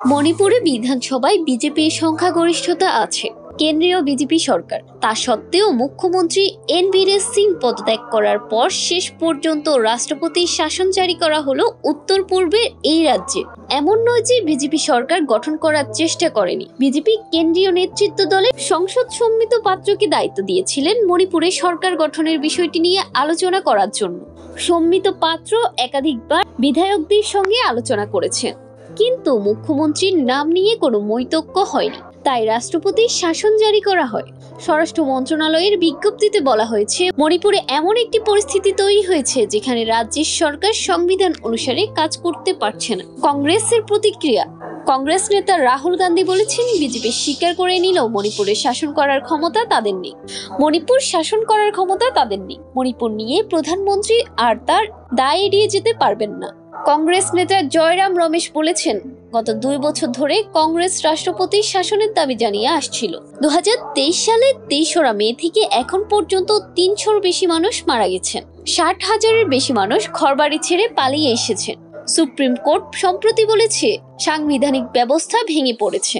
মণিপুরে বিধানসভায় বিজেপির সংখ্যাগরিষ্ঠতা আছে। কেন্দ্রীয় বিজেপি সরকার তা সত্ত্বেও মুখ্যমন্ত্রী এন বীরেন সিং পদত্যাগ করার পর শেষ পর্যন্ত রাষ্ট্রপতির শাসন জারি করা হলো উত্তর পূর্বের এই রাজ্যে। এমন নয় যে বিজেপি সরকার গঠন করার চেষ্টা করেনি। বিজেপি কেন্দ্রীয় নেতৃত্ব দলের সংসদ সৌমিত পাত্রকে দায়িত্ব দিয়েছিলেন মণিপুরে সরকার গঠনের বিষয়টি নিয়ে আলোচনা করার জন্য। সৌমিত পাত্র একাধিকবার বিধায়কদের সঙ্গে আলোচনা করেছেন, কিন্তু মুখ্যমন্ত্রীর নাম নিয়ে কোনো মন্তব্য হয়নি। তাই রাষ্ট্রপতির শাসন জারি করা হয়। স্বরাষ্ট্র মন্ত্রণালয়ের বিজ্ঞপ্তিতে বলা হয়েছে, মণিপুরে এমন একটি পরিস্থিতি তৈরি হয়েছে যেখানে রাজ্যের সরকার সংবিধান অনুসারে কাজ করতে পারছে না। কংগ্রেসের প্রতিক্রিয়া। কংগ্রেস নেতা রাহুল গান্ধী বলেছেন, বিজেপি স্বীকার করে নিলেও মণিপুরে শাসন করার ক্ষমতা তাদের নেই। মণিপুর শাসন করার ক্ষমতা তাদের নেই। মণিপুর নিয়ে প্রধানমন্ত্রী আর তার দায় এড়িয়ে যেতে পারবেন না। কংগ্রেস নেতা জয়রাম রমেশ বলেছেন, গত 2 বছর ধরে কংগ্রেস রাষ্ট্রপতির শাসনের দাবি জানিয়ে আসছিল। 2023 সালে 23 মে থেকে এখন পর্যন্ত 300-র বেশি মানুষ মারা গেছেন। 60,000-এর বেশি মানুষ ঘরবাড়ি ছেড়ে পালিয়ে এসেছেন। সুপ্রিম কোর্ট সম্প্রতি বলেছে, সাংবিধানিক ব্যবস্থা ভেঙে পড়েছে।